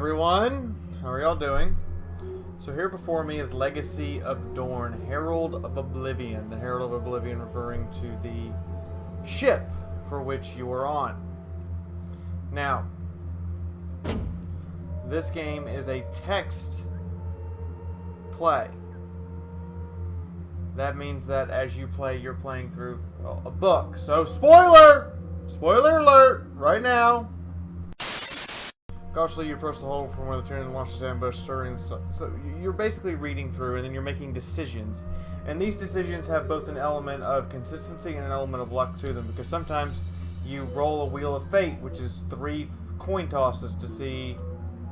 everyone, how are y'all doing? So here before me is Legacy of Dorn, Herald of Oblivion. The Herald of Oblivion referring to the ship for which you are on. Now, this game is a text play. That means that as you play, you're playing through, well, a book. So spoiler! Spoiler alert! Right now! Cautiously, you approach the hole from where the Tyranid launches ambush, stirring. So you're basically reading through, and then you're making decisions. And these decisions have both an element of consistency and an element of luck to them, because sometimes you roll a wheel of fate, which is 3 coin tosses to see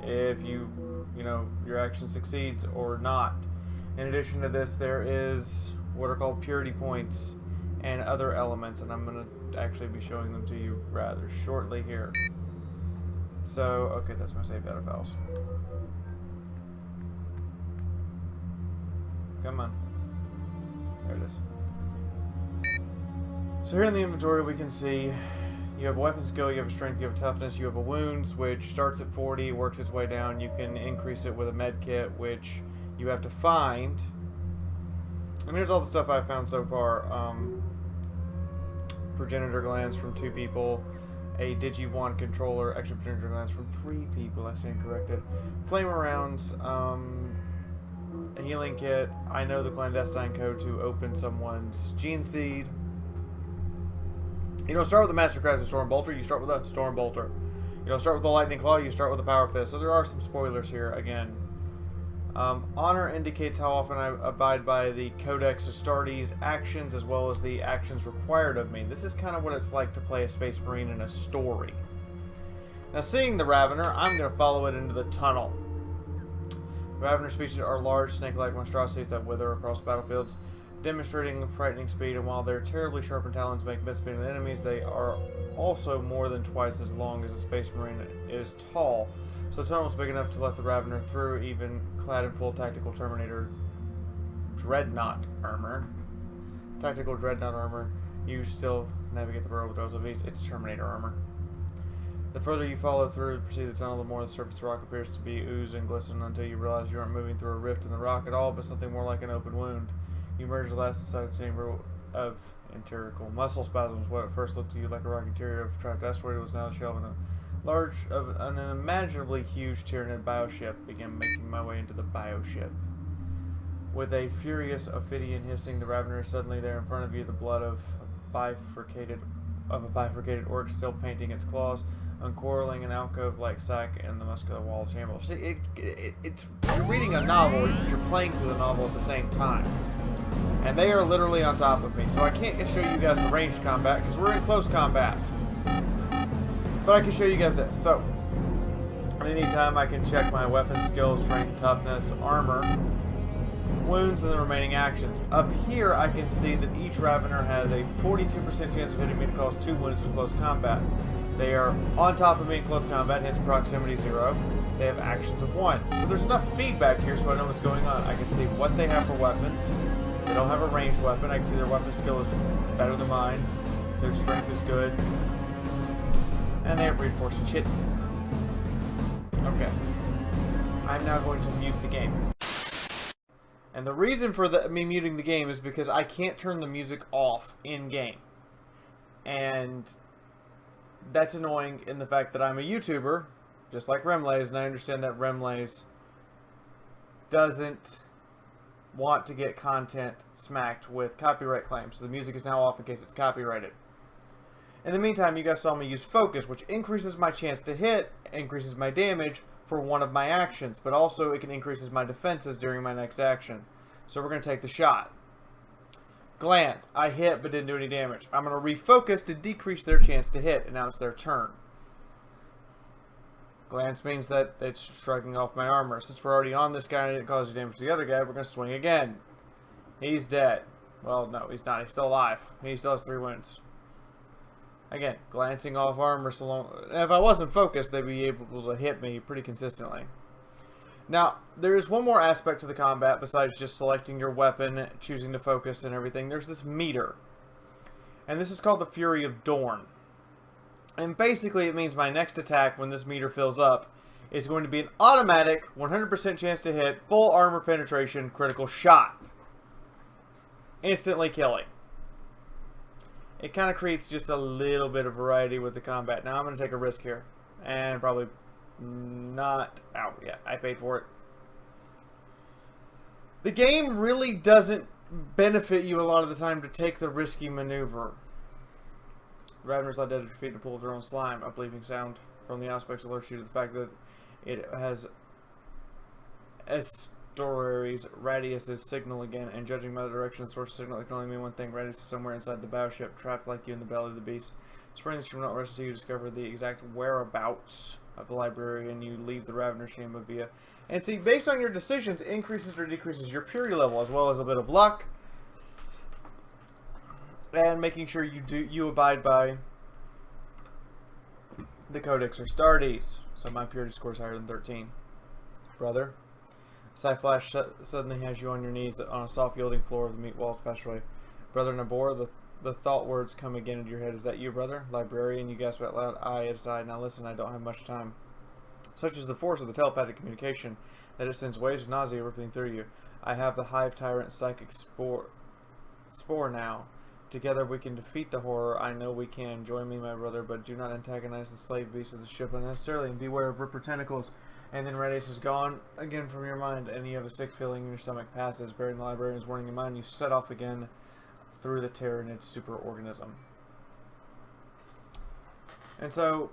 if your action succeeds or not. In addition to this, there is what are called purity points and other elements, and I'm going to actually be showing them to you rather shortly here. So, okay, that's my save data files. Come on. There it is. So here in the inventory we can see you have a weapon skill, you have a strength, you have a toughness, you have a wounds, which starts at 40, works its way down. You can increase it with a med kit, which you have to find. And here's all the stuff I've found so far. Progenitor glands from 2 people. A Digi-1 controller, extra progenitor glands from 3 people, I stand corrected. Flamer rounds, a healing kit. I know the clandestine code to open someone's gene seed. You don't start with the Master Craftsman Storm Bolter, you start with a Storm Bolter. You don't start with the Lightning Claw, you start with the Power Fist. So there are some spoilers here again. Honor indicates how often I abide by the Codex Astartes actions as well as the actions required of me. This is kind of what it's like to play a Space Marine in a story. Now, seeing the Ravener, I'm going to follow it into the tunnel. Ravener species are large, snake-like monstrosities that wither across battlefields, demonstrating frightening speed, and while their terribly sharpened talons make mid-speed of enemies, they are also more than twice as long as a Space Marine is tall. So the tunnel was big enough to let the Ravener through, even clad in full tactical Terminator Dreadnought armor. Tactical Dreadnought armor. You still navigate the burrow with those of ease. It's Terminator armor. The further you follow through to proceed the tunnel, the more the surface rock appears to be ooze and glisten until you realize you aren't moving through a rift in the rock at all, but something more like an open wound. You emerge the last inside the chamber of enterical muscle spasms. What at first looked to you like a rock interior of a trapped asteroid was now the shell of an unimaginably huge Tyranid bioship. Began making my way into the bioship. With a furious Ophidian hissing, the Ravener is suddenly there in front of you, the blood of a bifurcated orc still painting its claws, uncoiling an alcove-like sack in the muscular wall of the chamber. See, you're reading a novel, you're playing through the novel at the same time. And they are literally on top of me, so I can't show you guys the ranged combat, because we're in close combat. But I can show you guys this. So, anytime I can check my weapon skills, strength, toughness, armor, wounds, and the remaining actions. Up here, I can see that each Ravener has a 42% chance of hitting me to cause 2 wounds in close combat. They are on top of me in close combat, hence proximity 0. They have actions of 1. So there's enough feedback here so I know what's going on. I can see what they have for weapons. They don't have a ranged weapon. I can see their weapon skill is better than mine. Their strength is good. And they have reinforced chit. Okay. I'm now going to mute the game. And the reason for me muting the game is because I can't turn the music off in-game. And that's annoying in the fact that I'm a YouTuber, just like Remlays, and I understand that Remlays doesn't want to get content smacked with copyright claims. So the music is now off in case it's copyrighted. In the meantime, you guys saw me use focus, which increases my chance to hit, increases my damage for one of my actions, but also it can increases my defenses during my next action. So we're going to take the shot. Glance. I hit but didn't do any damage. I'm going to refocus to decrease their chance to hit, and now it's their turn. Glance means that it's striking off my armor. Since we're already on this guy and it didn't cause any damage to the other guy, we're going to swing again. He's dead. Well, no, he's not. He's still alive. He still has 3 wounds. Again, glancing off armor so long. If I wasn't focused, they'd be able to hit me pretty consistently. Now, there is one more aspect to the combat besides just selecting your weapon, choosing to focus and everything. There's this meter. And this is called the Fury of Dorne. And basically it means my next attack, when this meter fills up, is going to be an automatic 100% chance to hit, full armor penetration, critical shot. Instantly killing. It kind of creates just a little bit of variety with the combat. Now I'm going to take a risk here. And probably not... Ow, yeah, I paid for it. The game really doesn't benefit you a lot of the time to take the risky maneuver. Raveners lie dead at your feet in a pool of their own slime. A bleeping sound from the aspects alerts you to the fact that it has estuaries. Radius is signal again, and judging by the direction of the source signal, it can only mean one thing. Radius is somewhere inside the battleship, trapped like you in the belly of the beast. Spring that you will not rest until you discover the exact whereabouts of the library, and you leave the Ravener Shamba via. And see, based on your decisions, it increases or decreases your purity level, as well as a bit of luck, and making sure you abide by the Codex or Astartes. So my purity score is higher than 13. Brother. Psyflash suddenly has you on your knees on a soft yielding floor of the meat wall passageway. Brother Nabor, the thought words come again into your head. Is that you, brother? Librarian, you gasp out loud. Aye, it's I. Now listen, I don't have much time. Such is the force of the telepathic communication that it sends waves of nausea rippling through you. I have the Hive Tyrant Psychic Spore now. Together we can defeat the horror. I know we can. Join me, my brother, but do not antagonize the slave beast of the ship unnecessarily, and beware of Ripper tentacles. And then Radius is gone again from your mind, and you have a sick feeling in your stomach passes. Buried in the librarian's warning in mind, you set off again through the Tyranid superorganism. And so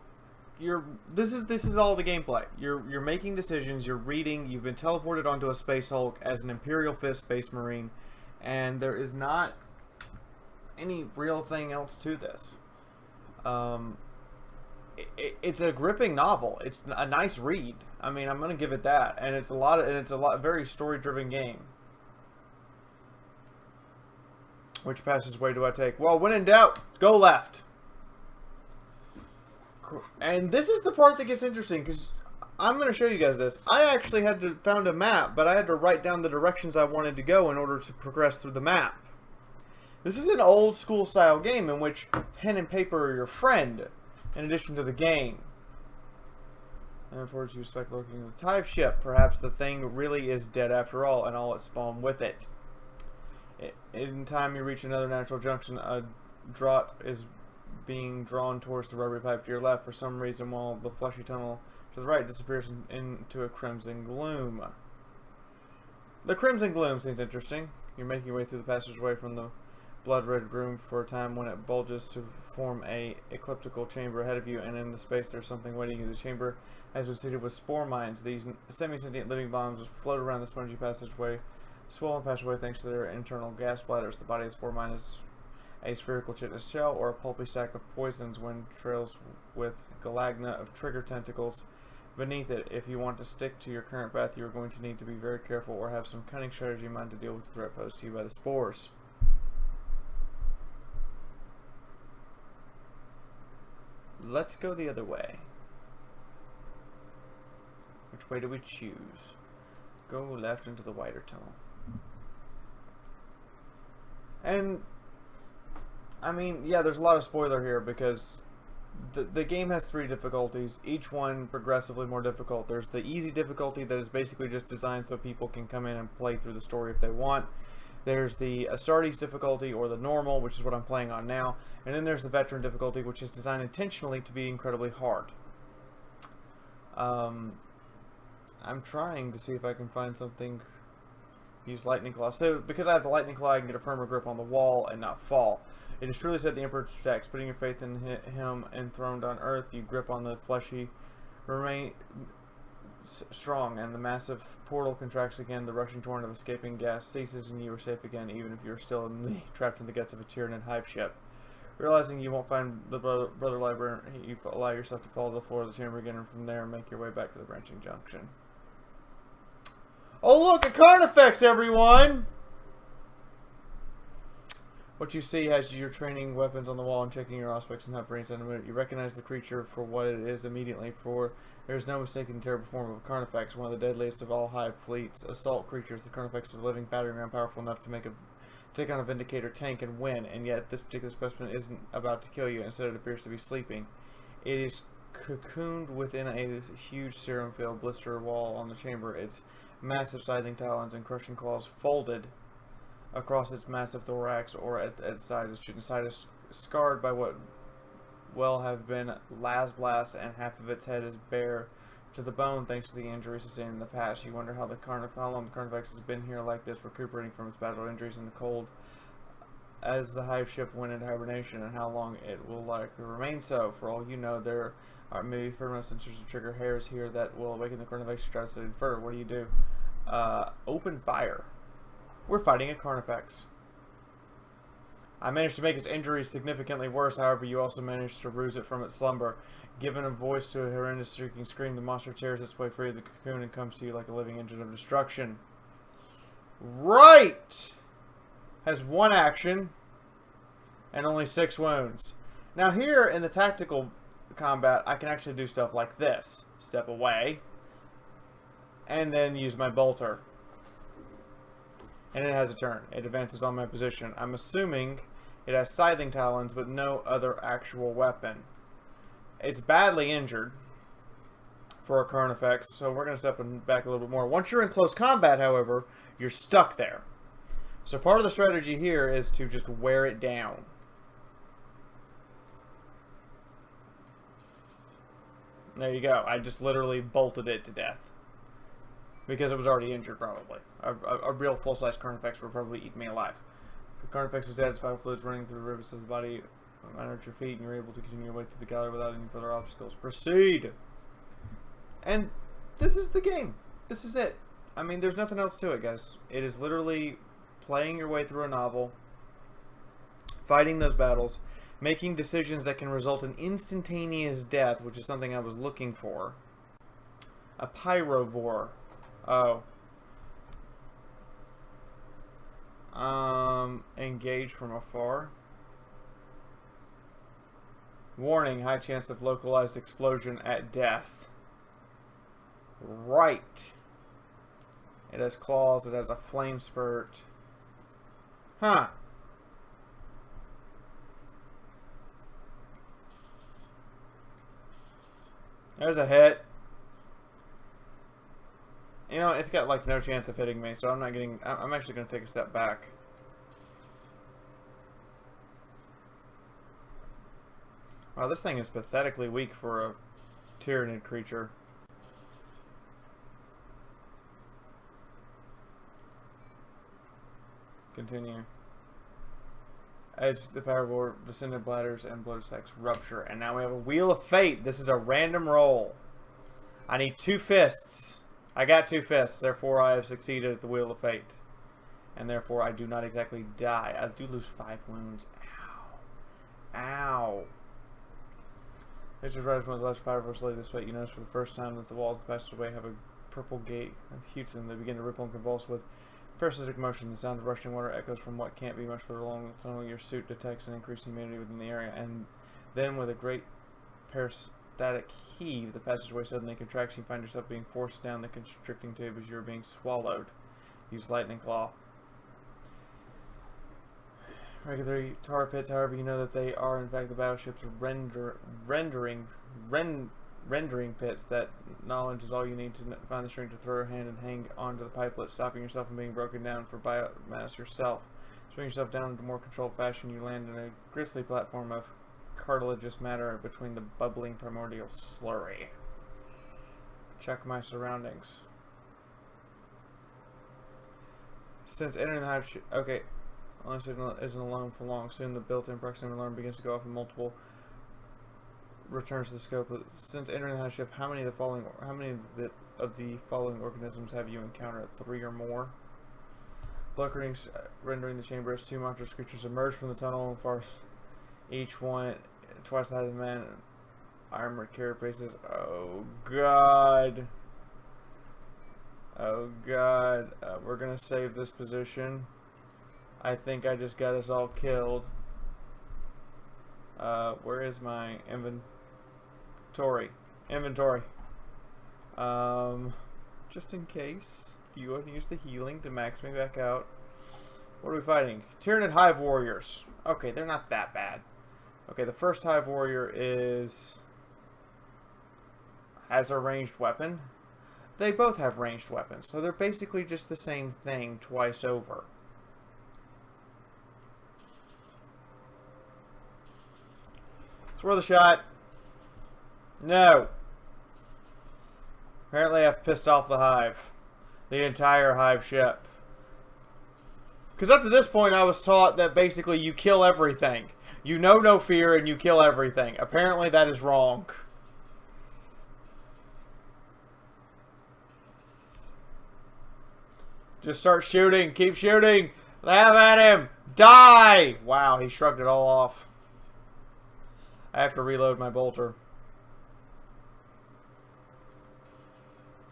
this is all the gameplay. You're making decisions, you're reading, you've been teleported onto a Space Hulk as an Imperial Fist Space Marine, and there is not any real thing else to this. It's a gripping novel. It's a nice read. I mean, I'm gonna give it that, and it's a very story-driven game. Which passageway do I take? Well, when in doubt, go left. And this is the part that gets interesting, because I'm going to show you guys this. I actually found a map, but I had to write down the directions I wanted to go in order to progress through the map. This is an old school style game in which pen and paper are your friend, in addition to the game. And unfortunately, you suspect lurking in the Hive ship. Perhaps the thing really is dead after all, and all it spawned with it. In time you reach another natural junction, a draught is being drawn towards the rubbery pipe to your left for some reason, while the fleshy tunnel to the right disappears into a crimson gloom. The crimson gloom seems interesting. You're making your way through the passageway from the blood-red room for a time when it bulges to form a elliptical chamber ahead of you, and in the space there's something waiting in the chamber has been seeded with spore mines. These semi-sentient living bombs float around the spongy passageway, swollen passageway thanks to their internal gas bladders. The body of the spore mine is a spherical chitinous shell or a pulpy sack of poisons when trails with galagna of trigger tentacles beneath it. If you want to stick to your current path, you are going to need to be very careful or have some cunning strategy in mind to deal with the threat posed to you by the spores. Let's go the other way. Which way do we choose? Go left into the wider tunnel. And I mean, yeah, there's a lot of spoiler here because the game has 3 difficulties, each one progressively more difficult. There's the easy difficulty that is basically just designed so people can come in and play through the story if they want. There's the Astartes difficulty, or the normal, which is what I'm playing on now. And then there's the veteran difficulty, which is designed intentionally to be incredibly hard. I'm trying to see if I can find something. Use Lightning Claw. So, because I have the Lightning Claw, I can get a firmer grip on the wall and not fall. It is truly said the Emperor protects. Putting your faith in him enthroned on earth, you grip on the fleshy, remain strong, and the massive portal contracts again. The rushing torrent of escaping gas ceases, and you are safe again, even if you are still trapped in the guts of a Tyranid Hive ship. Realizing you won't find the brother librarian, you allow yourself to fall to the floor of the chamber again, and from there make your way back to the branching junction. Oh look, a Carnifex, everyone! What you see as you're training weapons on the wall and checking your aspects and hovering in a minute, you recognize the creature for what it is immediately, for there is no mistaking the terrible form of a Carnifex, one of the deadliest of all Hive fleet's assault creatures. The Carnifex is a living battering ram powerful enough to take on a Vindicator tank and win, and yet this particular specimen isn't about to kill you. Instead, it appears to be sleeping. It is cocooned within a huge serum-filled blister wall on the chamber. Its massive scything talons and crushing claws folded across its massive thorax or at its sides. Its side is scarred by what will have been las blasts, and half of its head is bare to the bone thanks to the injuries sustained in the past. You wonder how long the Carnifex has been here like this, recuperating from its battle injuries in the cold as the Hive ship went into hibernation, and how long it will likely remain so. For all you know, there are maybe pheromone sensors to trigger hairs here that will awaken the Carnifex to try to study further. What do? Open fire. We're fighting a Carnifex. I managed to make its injuries significantly worse, however, you also managed to rouse it from its slumber. Given a voice to a horrendous shrieking scream, the monster tears its way free of the cocoon and comes to you like a living engine of destruction. Right! Has 1 action and only 6 wounds. Now here in the tactical combat, I can actually do stuff like this. Step away, and then use my bolter. And it has a turn. It advances on my position. I'm assuming it has scything talons, but no other actual weapon. It's badly injured for a Carnifex, so we're going to step back a little bit more. Once you're in close combat, however, you're stuck there. So part of the strategy here is to just wear it down. There you go. I just literally bolted it to death. Because it was already injured, probably. A real full-size Carnifex would probably eat me alive. The Carnifex is dead. Its vital fluids running through the rivers of the body at your feet, and you're able to continue your way through the gallery without any further obstacles. Proceed! And this is the game. This is it. I mean, there's nothing else to it, guys. It is literally playing your way through a novel, fighting those battles, making decisions that can result in instantaneous death, which is something I was looking for. A pyrovore. Oh. Engage from afar. Warning, high chance of localized explosion at death. Right. It has claws, it has a flame spurt. Huh. There's a hit. You know, it's got like no chance of hitting me, so I'm not getting... I'm actually going to take a step back. Wow, this thing is pathetically weak for a Tyranid creature. Continue. As the power board, descended bladders and blood sacks rupture. And now we have a Wheel of Fate. This is a random roll. I need 2 fists. I got 2 fists. Therefore, I have succeeded at the Wheel of Fate. And therefore, I do not exactly die. I do lose 5 wounds. Ow. Ow. It's just right as one of the last power force lay this way. You notice for the first time that the walls of the passageway have a purple gate. Huge, and they begin to ripple and convulse with parasitic motion. The sound of rushing water echoes from what can't be much further along the tunnel. Your suit detects an increased humidity within the area, and then with a great peristatic heave, the passageway suddenly contracts. You find yourself being forced down the constricting tube as you're being swallowed. Use Lightning Claw. Regular tar pits, however, you know that they are in fact the battleship's rendering pits. That knowledge is all you need to find the strength to throw your hand and hang onto the pipelet, stopping yourself from being broken down for biomass yourself. Swing yourself down into more controlled fashion. You land in a grisly platform of cartilaginous matter between the bubbling primordial slurry. Check my surroundings. Since entering the Hive, okay. Unless it isn't alone for long. Soon the built-in proximity alarm begins to go off and multiple returns to the scope. Since entering the Hive ship, how many of the following organisms have you encountered? 3 or more? Blood rings rendering the chamber as 2 monstrous creatures emerge from the tunnel and farce. Each one twice the height of the man. Armored carapaces. Oh god. Oh god. We're gonna save this position. I think I just got us all killed. Where is my inventory? Just in case. Do you want to use the healing to max me back out? What are we fighting? Tyranid Hive Warriors. Okay, they're not that bad. Okay, the first Hive Warrior is as a ranged weapon. They both have ranged weapons, so they're basically just the same thing twice over. It's worth a shot. No. Apparently I've pissed off the Hive. The entire Hive ship. Because up to this point I was taught that basically you kill everything. You know no fear and you kill everything. Apparently that is wrong. Just start shooting. Keep shooting. Have at him. Die! Wow, he shrugged it all off. I have to reload my bolter.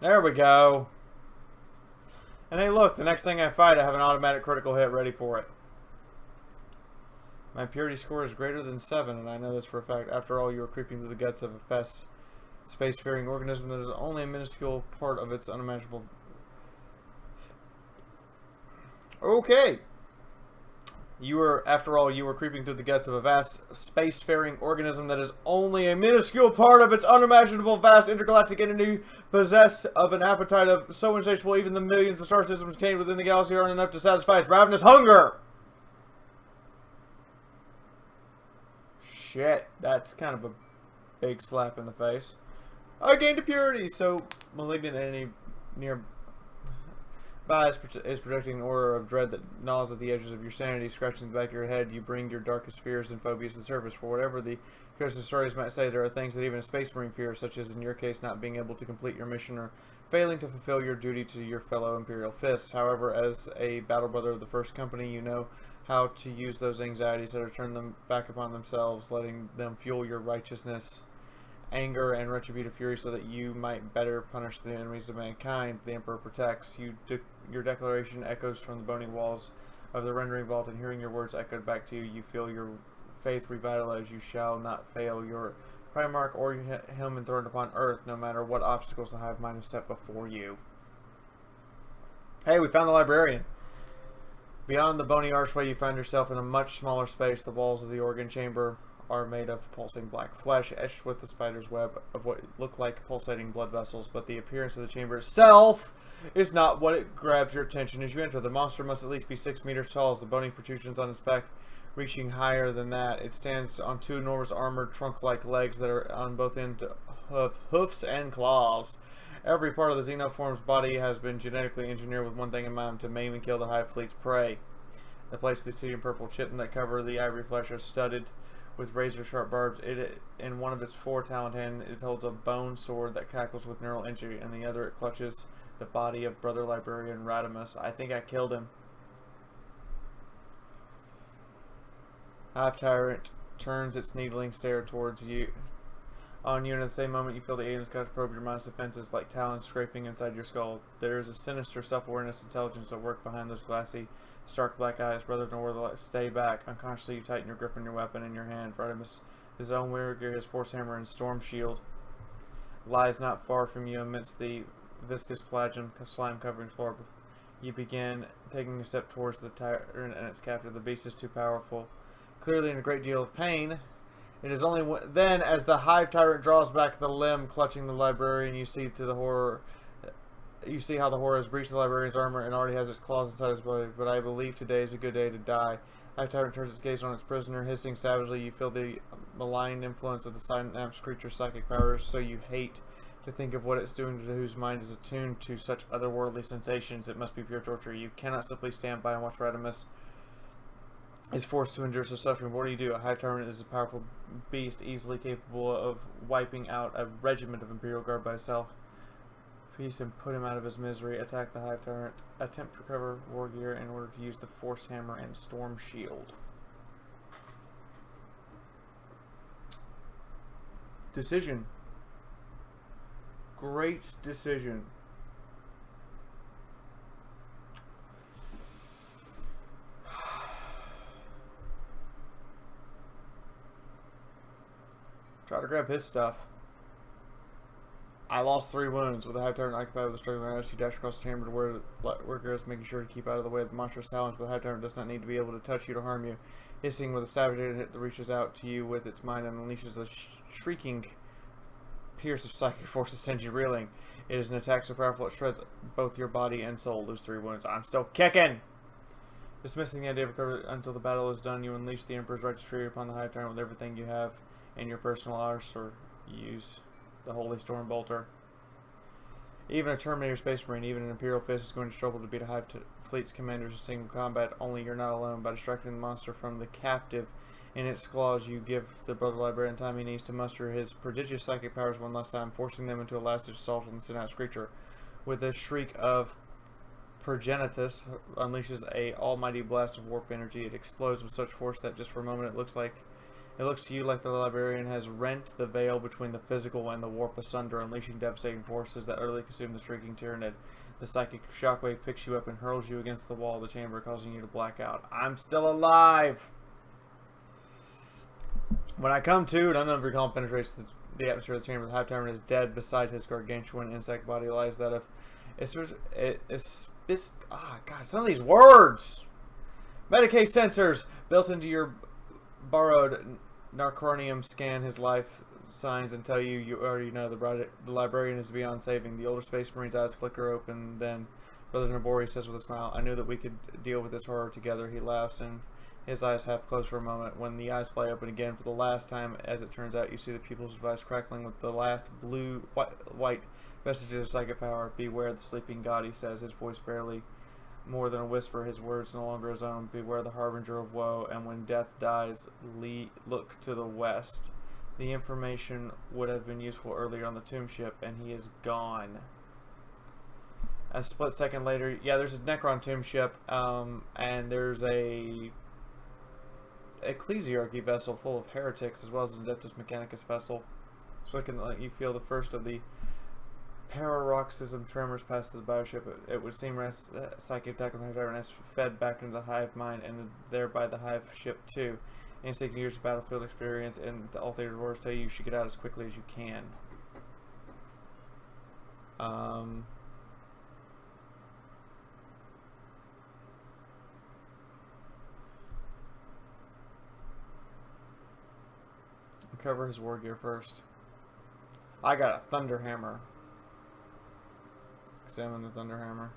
There we go. And hey, look, the next thing I fight, I have an automatic critical hit ready for it. My purity score is greater than 7, and I know this for a fact. After all, you are creeping through the guts of a fast, space-faring organism that is only a minuscule part of its unimaginable... Okay. After all, you were creeping through the guts of a vast, space-faring organism that is only a minuscule part of its unimaginable, vast intergalactic entity, possessed of an appetite of so insatiable even the millions of star systems contained within the galaxy aren't enough to satisfy its ravenous hunger. Shit, that's kind of a big slap in the face. I gained a purity, so malignant entity nearby is projecting an aura of dread that gnaws at the edges of your sanity, scratching the back of your head. You bring your darkest fears and phobias to the surface. For whatever the heroes' stories might say, there are things that even a space marine fears, such as in your case not being able to complete your mission or failing to fulfill your duty to your fellow Imperial fists. However, as a battle brother of the First Company, you know how to use those anxieties to turn them back upon themselves, letting them fuel your righteousness, anger, and retributive fury so that you might better punish the enemies of mankind the Emperor protects. Your declaration echoes from the bony walls of the rendering vault, and hearing your words echoed back to you, you feel your faith revitalized. You shall not fail your Primarch or him enthroned upon Earth, no matter what obstacles the Hive mind has set before you. Hey, we found the Librarian. Beyond the bony archway, you find yourself in a much smaller space. The walls of the organ chamber are made of pulsing black flesh, etched with the spider's web of what look like pulsating blood vessels, but the appearance of the chamber itself is not what it grabs your attention as you enter. The monster must at least be 6 meters tall, as the bony protrusions on its back reaching higher than that. It stands on 2 enormous armored trunk-like legs that are on both ends of hoofs and claws. Every part of the xenoform's body has been genetically engineered with one thing in mind: to maim and kill the Hive fleet's prey. The plates of the cerium purple chitin that cover the ivory flesh are studded with razor-sharp barbs. In one of its 4 taloned hands, it holds a bone sword that cackles with neural injury, and the other it clutches the body of Brother Librarian Radimus. I think I killed him. Hive Tyrant turns its needling stare towards you. On you, and at the same moment you feel the aliens kind of probe your mind's defenses like talons scraping inside your skull. There is a sinister self-awareness intelligence at work behind those glassy, stark black eyes. Brother Northern, stay back. Unconsciously you tighten your grip on your weapon in your hand. Radimus, his own warrior, his force hammer and storm shield, lies not far from you amidst the viscous plagum slime covering floor. You begin taking a step towards the tyrant and its captive. The beast is too powerful, clearly in a great deal of pain. It is only then, as the Hive Tyrant draws back the limb clutching the Librarian, you see how the horror has breached the Librarian's armor and already has its claws inside his body. But I believe today is a good day to die. Hive Tyrant turns its gaze on its prisoner, hissing savagely. You feel the malign influence of the synapse creature's psychic powers, so you hate to think of what it's doing to whose mind is attuned to such otherworldly sensations. It must be pure torture. You cannot simply stand by and watch Radimus is forced to endure such suffering. What do? A Hive Tyrant is a powerful beast, easily capable of wiping out a regiment of Imperial Guard by itself. Feast and put him out of his misery. Attack the Hive Tyrant. Attempt to recover war gear in order to use the Force Hammer and Storm Shield. Decision. Great decision. Try to grab his stuff. I lost 3 wounds. With the Hive Tyrant occupied with a struggling Radimus, you dash across the chamber to where the worker is, making sure to keep out of the way of the monstrous talons. But the Hive Tyrant does not need to be able to touch you to harm you. Hissing with a savage hit that reaches out to you with its mind and unleashes a shrieking pierce of psychic force that sends you reeling. It is an attack so powerful it shreds both your body and soul. Lose 3 wounds. I'm still kicking! Dismissing the idea of recovery until the battle is done, you unleash the Emperor's righteous fury upon the Hive Tyrant with everything you have in your personal arsenal. Use the Holy Storm Bolter. Even a Terminator Space Marine, even an Imperial Fist, is going to struggle to beat a Hive Fleet's commanders in single combat, only you're not alone. By distracting the monster from the captive in its claws, you give the Brother Librarian time he needs to muster his prodigious psychic powers one last time, forcing them into a last-ditch assault on the Synapse creature. With a shriek of Progenitus, unleashes a almighty blast of warp energy. It explodes with such force that just for a moment it looks to you like the Librarian has rent the veil between the physical and the warp asunder, unleashing devastating forces that utterly consume the shrieking Tyranid. The psychic shockwave picks you up and hurls you against the wall of the chamber, causing you to black out. I'm still alive! When I come to, an unknown recall penetrates the atmosphere of the chamber. The Hive Tyrant is dead. Beside his gargantuan insect body lies that of... God, some of these words! Medicaid sensors built into your borrowed Narconium scan his life signs and tell you already know the Librarian is beyond saving. The older Space Marine's eyes flicker open, then Brother Nabori says with a smile, I knew that we could deal with this horror together. He laughs and his eyes half close for a moment. When the eyes fly open again for the last time, as it turns out, you see the pupils' device crackling with the last white vestiges of psychic power. Beware the sleeping god, he says, his voice barely more than a whisper, his words no longer his own. Beware the harbinger of woe, and when death dies, look to the west. The information would have been useful earlier on the tomb ship, and he is gone. A split second later, yeah, there's a Necron tomb ship, and there's a ecclesiarchy vessel full of heretics, as well as an Adeptus Mechanicus vessel. So I can let you feel the first of the paroxysm tremors past the bioship. It would seem psychic attack on the Hive Tyrant has fed back into the Hive mind, and thereby the Hive ship too. And taking years of battlefield experience, and all theater wars tell you should get out as quickly as you can. Recover his war gear first. I got a thunder hammer. Examine the thunder hammer.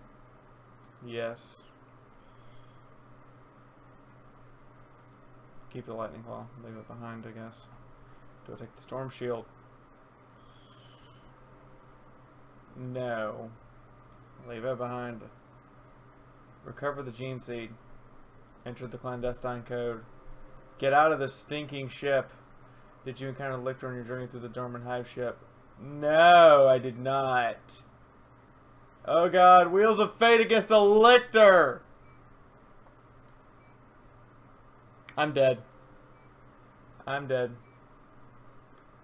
Yes. Keep the lightning claw. Leave it behind, I guess. Do I take the storm shield? No. Leave it behind. Recover the gene seed. Enter the clandestine code. Get out of this stinking ship. Did you encounter the lictor on your journey through the dormant Hive ship? No, I did not. Oh god, Wheels of Fate against a lictor! I'm dead. I'm dead.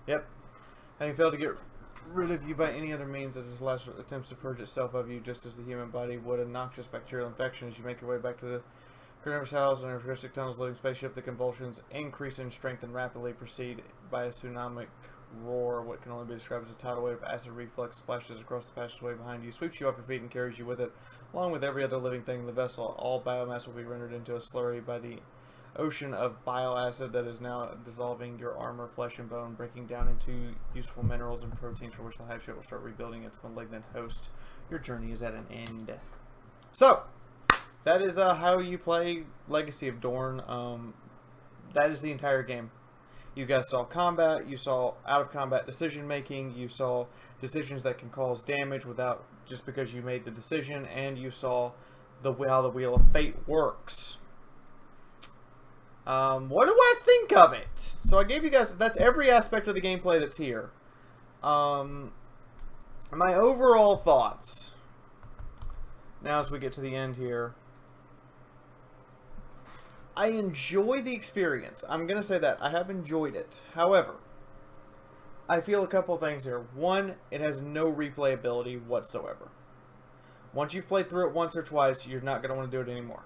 Yep. Having failed to get rid of you by any other means as its last attempts to purge itself of you, just as the human body would a noxious bacterial infection. As you make your way back to the carnivorous cells and futuristic tunnels living spaceship, the convulsions increase in strength and rapidly proceed by a tsunamic roar. What can only be described as a tidal wave of acid reflux splashes across the passageway behind you, sweeps you off your feet, and carries you with it. Along with every other living thing in the vessel, all biomass will be rendered into a slurry by the ocean of bile acid that is now dissolving your armor, flesh, and bone, breaking down into useful minerals and proteins for which the Hive ship will start rebuilding its malignant host. Your journey is at an end. So, that is how you play Legacy of Dorn. That is the entire game. You guys saw combat, you saw out-of-combat decision-making, you saw decisions that can cause damage without just because you made the decision, and you saw how the Wheel of Fate works. What do I think of it? So I gave you guys, that's every aspect of the gameplay that's here. My overall thoughts, now as we get to the end here, I enjoy the experience. I'm going to say that. I have enjoyed it. However, I feel a couple of things here. One, it has no replayability whatsoever. Once you've played through it once or twice, you're not going to want to do it anymore.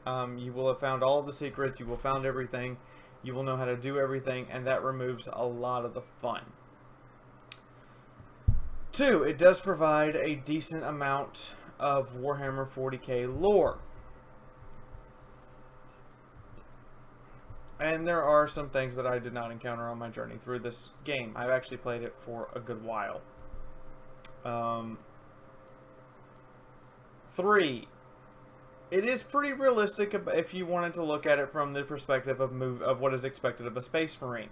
You will have found all of the secrets. You will have found everything. You will know how to do everything, and that removes a lot of the fun. Two, it does provide a decent amount of Warhammer 40k lore. And there are some things that I did not encounter on my journey through this game. I've actually played it for a good while. 3. It is pretty realistic if you wanted to look at it from the perspective of what is expected of a Space Marine.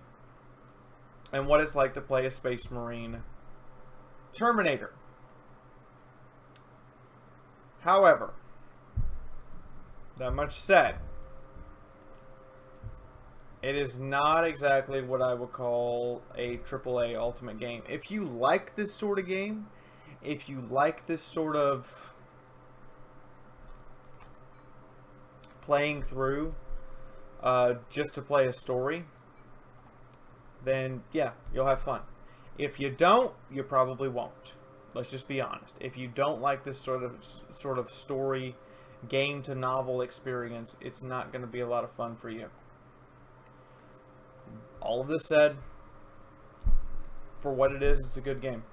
And what it's like to play a Space Marine Terminator. However, that much said, it is not exactly what I would call a AAA Ultimate game. If you like this sort of game, if you like this sort of playing through just to play a story, then yeah, you'll have fun. If you don't, you probably won't. Let's just be honest. If you don't like this sort of story, game to novel experience, it's not going to be a lot of fun for you. All of this said, for what it is, it's a good game.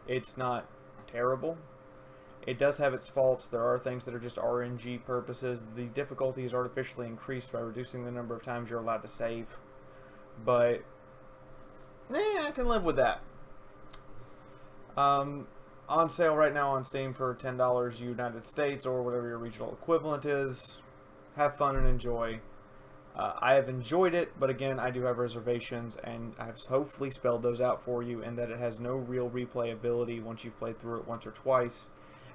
It's not terrible. It does have its faults. There are things that are just RNG purposes. The difficulty is artificially increased by reducing the number of times you're allowed to save. But, I can live with that. On sale right now on Steam for $10 United States or whatever your regional equivalent is. Have fun and enjoy. I have enjoyed it, but again, I do have reservations, and I've hopefully spelled those out for you, and that it has no real replayability once you've played through it once or twice.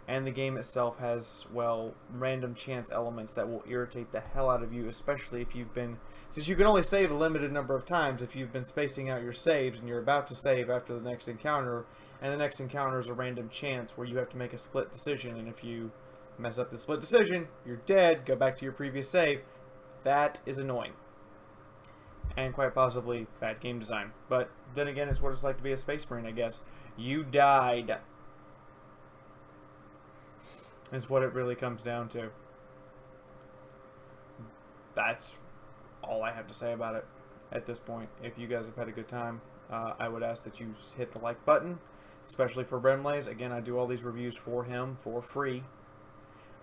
And the game itself has, well, random chance elements that will irritate the hell out of you, especially if you've been... Since you can only save a limited number of times, if you've been spacing out your saves and you're about to save after the next encounter, and the next encounter is a random chance where you have to make a split decision, and if you mess up the split decision, you're dead, go back to your previous save. That is annoying. And quite possibly bad game design. But then again, it's what it's like to be a Space Marine, I guess. You died. Is what it really comes down to. That's all I have to say about it at this point. If you guys have had a good time, I would ask that you hit the like button, especially for Brimley's. Again, I do all these reviews for him for free.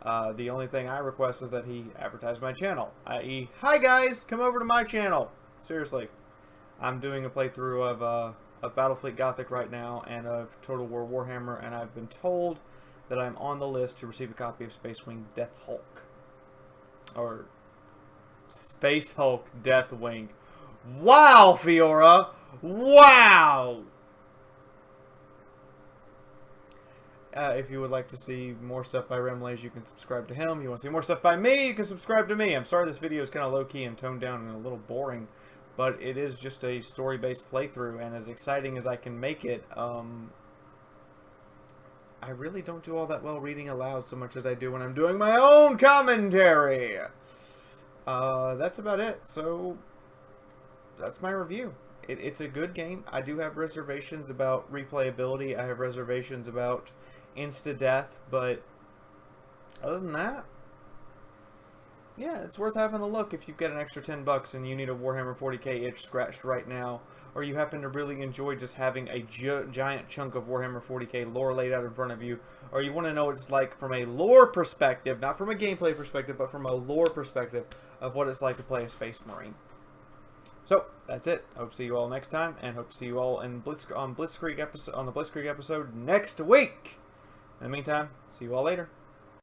The only thing I request is that he advertise my channel, i.e., hi guys, come over to my channel. Seriously, I'm doing a playthrough of Battlefleet Gothic right now and of Total War Warhammer, and I've been told that I'm on the list to receive a copy of Space Wing Death Hulk. Or Space Hulk Deathwing. Wow, Fiaura! Wow! If you would like to see more stuff by Remlays, you can subscribe to him. You want to see more stuff by me, you can subscribe to me. I'm sorry this video is kind of low-key and toned down and a little boring, but it is just a story-based playthrough, and as exciting as I can make it, I really don't do all that well reading aloud so much as I do when I'm doing my own commentary. That's about it. So, that's my review. It's a good game. I do have reservations about replayability. I have reservations about insta-death, but other than that, yeah, it's worth having a look if you've got an extra $10 and you need a Warhammer 40k itch scratched right now, or you happen to really enjoy just having a giant chunk of Warhammer 40k lore laid out in front of you, or you want to know what it's like from a lore perspective, not from a gameplay perspective, but from a lore perspective of what it's like to play a Space Marine. So, that's it. I hope to see you all next time, and hope to see you all in on the Blitzkrieg episode next week. In the meantime, see you all later.